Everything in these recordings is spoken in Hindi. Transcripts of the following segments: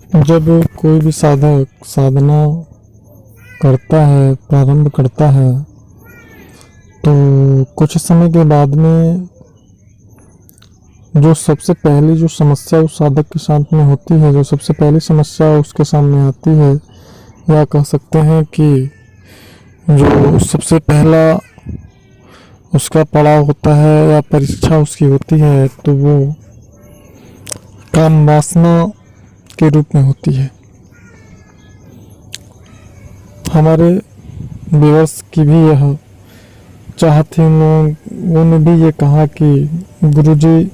जब कोई भी साधक साधना करता है, प्रारंभ करता है, तो कुछ समय के बाद में जो सबसे पहली जो समस्या उस साधक के साथ में होती है, जो सबसे पहली समस्या उसके सामने आती है, या कह सकते हैं कि जो सबसे पहला उसका पड़ाव होता है या परीक्षा उसकी होती है, तो वो काम वासना के रूप में होती है। हमारे व्यूअर्स की भी यह चाहत थी, उन लोगों ने भी ये कहा कि गुरुजी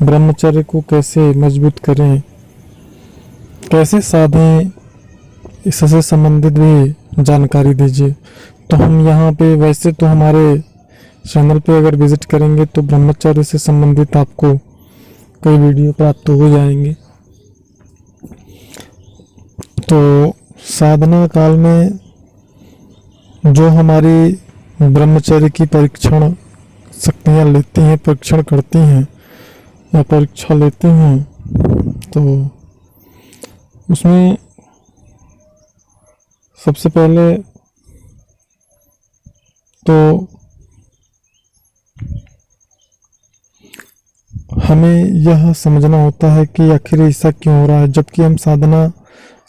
ब्रह्मचर्य को कैसे मजबूत करें, कैसे साधें, इससे संबंधित भी जानकारी दीजिए। तो हम यहाँ पे वैसे तो हमारे चैनल पे अगर विजिट करेंगे तो ब्रह्मचर्य से संबंधित आपको कई वीडियो प्राप्त हो जाएंगे। तो साधना काल में जो हमारी ब्रह्मचर्य की परीक्षण शक्तियाँ लेती हैं, परीक्षण करती हैं या परीक्षा लेती हैं, तो उसमें सबसे पहले तो हमें यह समझना होता है कि आखिर ऐसा क्यों हो रहा है। जबकि हम साधना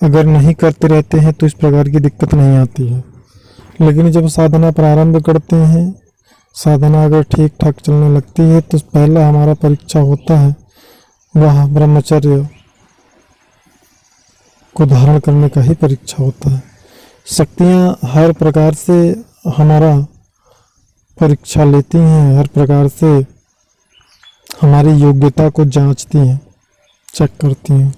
अगर नहीं करते रहते हैं तो इस प्रकार की दिक्कत नहीं आती है, लेकिन जब साधना प्रारंभ करते हैं, साधना अगर ठीक ठाक चलने लगती है, तो पहला हमारा परीक्षा होता है वह ब्रह्मचर्य को धारण करने का ही परीक्षा होता है। शक्तियाँ हर प्रकार से हमारा परीक्षा लेती हैं, हर प्रकार से हमारी योग्यता को जांचती हैं, चेक करती हैं।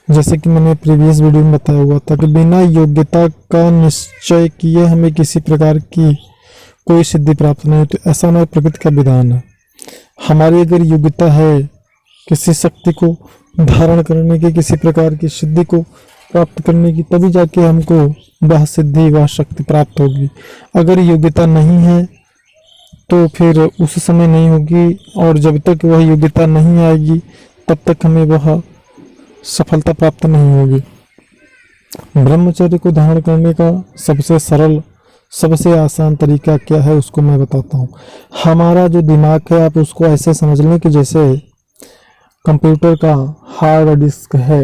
जैसे कि मैंने प्रीवियस वीडियो में बताया हुआ था कि बिना योग्यता का निश्चय किए हमें किसी प्रकार की कोई सिद्धि प्राप्त नहीं होती। ऐसा हमारे प्रकृति का विधान है। हमारी अगर योग्यता है किसी शक्ति को धारण करने की, किसी प्रकार की सिद्धि को प्राप्त करने की, तभी जाके हमको वह सिद्धि, वह शक्ति प्राप्त होगी। अगर योग्यता नहीं है तो फिर उस समय नहीं होगी, और जब तक वह योग्यता नहीं आएगी तब तक हमें वह सफलता प्राप्त नहीं होगी। ब्रह्मचर्य को धारण करने का सबसे सरल, सबसे आसान तरीका क्या है उसको मैं बताता हूँ। हमारा जो दिमाग है, आप उसको ऐसे समझ लें कि जैसे कंप्यूटर का हार्ड डिस्क है,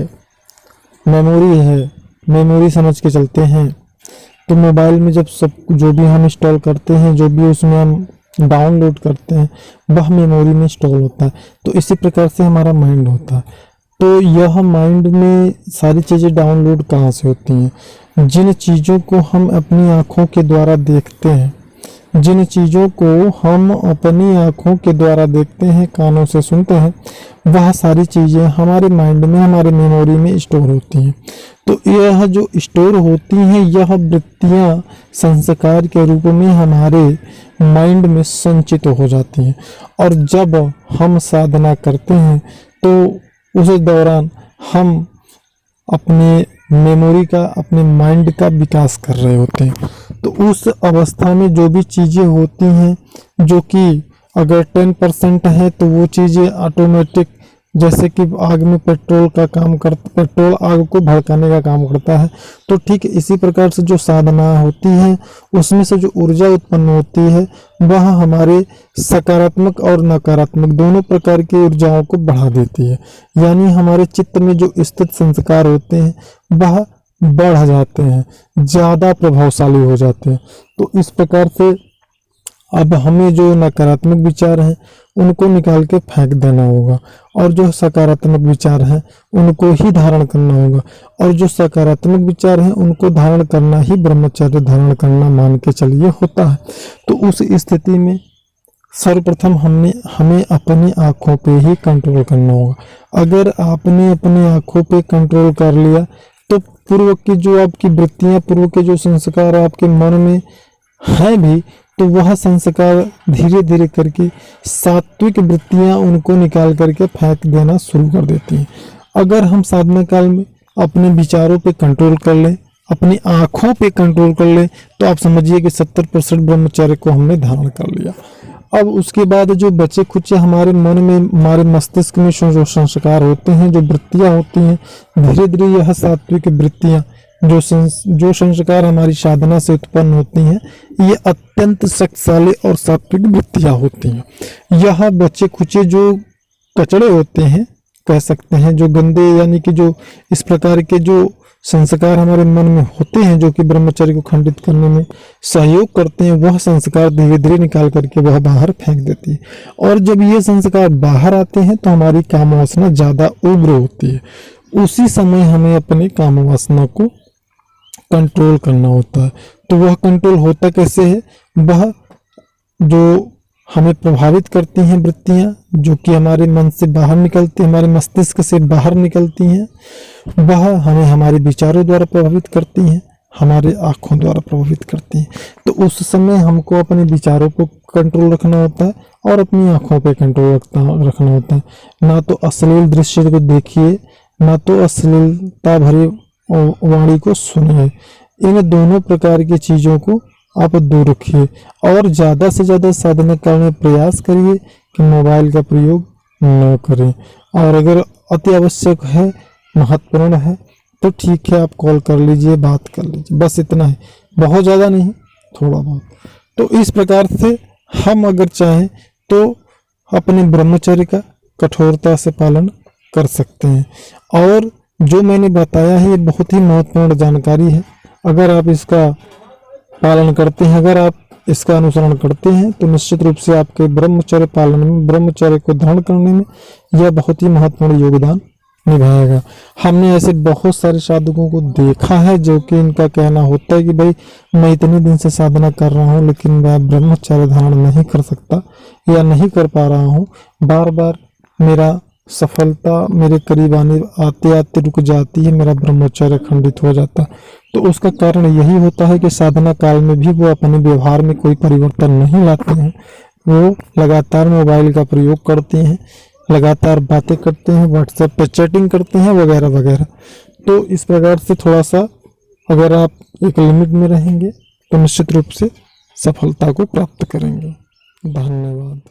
मेमोरी है, मेमोरी समझ के चलते हैं। तो मोबाइल में जब सब जो भी हम इंस्टॉल करते हैं, जो भी उसमें हम डाउनलोड करते हैं, वह मेमोरी में इंस्टॉल होता है। तो इसी प्रकार से हमारा माइंड होता है। तो यह माइंड में सारी चीज़ें डाउनलोड कहाँ से होती हैं? जिन चीज़ों को हम अपनी आँखों के द्वारा देखते हैं, जिन चीज़ों को हम अपनी आँखों के द्वारा देखते हैं, कानों से सुनते हैं, वह सारी चीज़ें हमारे माइंड में, हमारे मेमोरी में स्टोर होती हैं। तो यह जो स्टोर होती हैं, यह वृत्तियाँ संस्कार के रूप में हमारे माइंड में संचित हो जाती हैं। और जब हम साधना करते हैं तो उस दौरान हम अपने मेमोरी का, अपने माइंड का विकास कर रहे होते हैं। तो उस अवस्था में जो भी चीज़ें होती हैं, जो कि अगर 10% है तो वो चीज़ें ऑटोमेटिक, जैसे कि आग में पेट्रोल का काम करता, पेट्रोल आग को भड़काने का काम करता है। तो ठीक इसी प्रकार से जो साधना होती है, उसमें से जो ऊर्जा उत्पन्न होती है, वह हमारे सकारात्मक और नकारात्मक दोनों प्रकार की ऊर्जाओं को बढ़ा देती है। यानी हमारे चित्त में जो स्थित संस्कार होते हैं वह बढ़ जाते हैं, ज़्यादा प्रभावशाली हो जाते हैं। तो इस प्रकार से अब हमें जो नकारात्मक विचार हैं उनको निकाल के फेंक देना होगा, और जो सकारात्मक विचार हैं उनको ही धारण करना होगा। और जो सकारात्मक विचार हैं उनको धारण करना ही ब्रह्मचर्य धारण करना मान के चलिए होता है। तो उस स्थिति में सर्वप्रथम हमें अपनी आँखों पे ही कंट्रोल करना होगा। अगर आपने अपने आँखों पे कंट्रोल कर लिया तो पूर्व की जो आपकी वृत्तियाँ, पूर्व के जो संस्कार आपके मन में हैं भी, तो वह संस्कार धीरे धीरे करके सात्विक वृत्तियाँ उनको निकाल करके फेंक देना शुरू कर देती हैं। अगर हम साधना काल में अपने विचारों पे कंट्रोल कर लें, अपनी आँखों पे कंट्रोल कर लें, तो आप समझिए कि 70% ब्रह्मचर्य को हमने धारण कर लिया। अब उसके बाद जो बचे खुचे हमारे मन में, हमारे मस्तिष्क में जो संस्कार होते हैं, जो वृत्तियां होती हैं, धीरे धीरे यह सात्विक वृत्तियां, जो संस्कार हमारी साधना से उत्पन्न होती हैं, ये अत्यंत शक्तिशाली और सात्विक वृत्तियां होती हैं। यह बचे खुचे जो कचड़े होते हैं, कह सकते हैं, जो गंदे, यानी कि जो इस प्रकार के जो संस्कार हमारे मन में होते हैं, जो कि ब्रह्मचर्य को खंडित करने में सहयोग करते हैं, वह संस्कार धीरे धीरे निकाल करके वह बाहर फेंक देती है। और जब ये संस्कार बाहर आते हैं तो हमारी काम वासना ज़्यादा उग्र होती है। उसी समय हमें अपने काम वासना को कंट्रोल करना होता है। तो वह कंट्रोल होता कैसे है? वह जो हमें प्रभावित करती हैं वृत्तियां, जो कि हमारे मन से बाहर निकलती, हमारे मस्तिष्क से बाहर निकलती हैं, वह हमें हमारे विचारों द्वारा प्रभावित करती हैं, हमारे आँखों द्वारा प्रभावित करती हैं। तो उस समय हमको अपने विचारों को कंट्रोल रखना होता है और अपनी आँखों पे कंट्रोल रखना होता है। ना तो अश्लील दृश्य को देखिए, ना तो अश्लीलता भरी वाणी को सुनिए। इन दोनों प्रकार की चीज़ों को आप दूर रखिए और ज़्यादा से ज़्यादा साधना करने प्रयास करिए कि मोबाइल का प्रयोग न करें। और अगर अति आवश्यक है, महत्वपूर्ण है, तो ठीक है, आप कॉल कर लीजिए, बात कर लीजिए, बस इतना है, बहुत ज़्यादा नहीं, थोड़ा बहुत। तो इस प्रकार से हम अगर चाहें तो अपने ब्रह्मचर्य का कठोरता से पालन कर सकते हैं। और जो मैंने बताया है ये बहुत ही महत्वपूर्ण जानकारी है। अगर आप इसका पालन करते हैं, अगर आप इसका अनुसरण करते हैं, तो निश्चित रूप से आपके ब्रह्मचर्य पालन में, ब्रह्मचर्य को धारण करने में यह बहुत ही महत्वपूर्ण योगदान निभाएगा। हमने ऐसे बहुत सारे साधकों को देखा है जो कि इनका कहना होता है कि भाई मैं इतने दिन से साधना कर रहा हूँ लेकिन मैं ब्रह्मचर्य धारण नहीं कर सकता या नहीं कर पा रहा हूँ, बार बार मेरा सफलता मेरे करीब आते आते रुक जाती है, मेरा ब्रह्मचर्य खंडित हो जाता है। तो उसका कारण यही होता है कि साधना काल में भी वो अपने व्यवहार में कोई परिवर्तन नहीं लाते हैं। वो लगातार मोबाइल का प्रयोग करते हैं, लगातार बातें करते हैं, व्हाट्सएप पर चैटिंग करते हैं, वगैरह वगैरह। तो इस प्रकार से थोड़ा सा अगर आप एक लिमिट में रहेंगे तो निश्चित रूप से सफलता को प्राप्त करेंगे। धन्यवाद।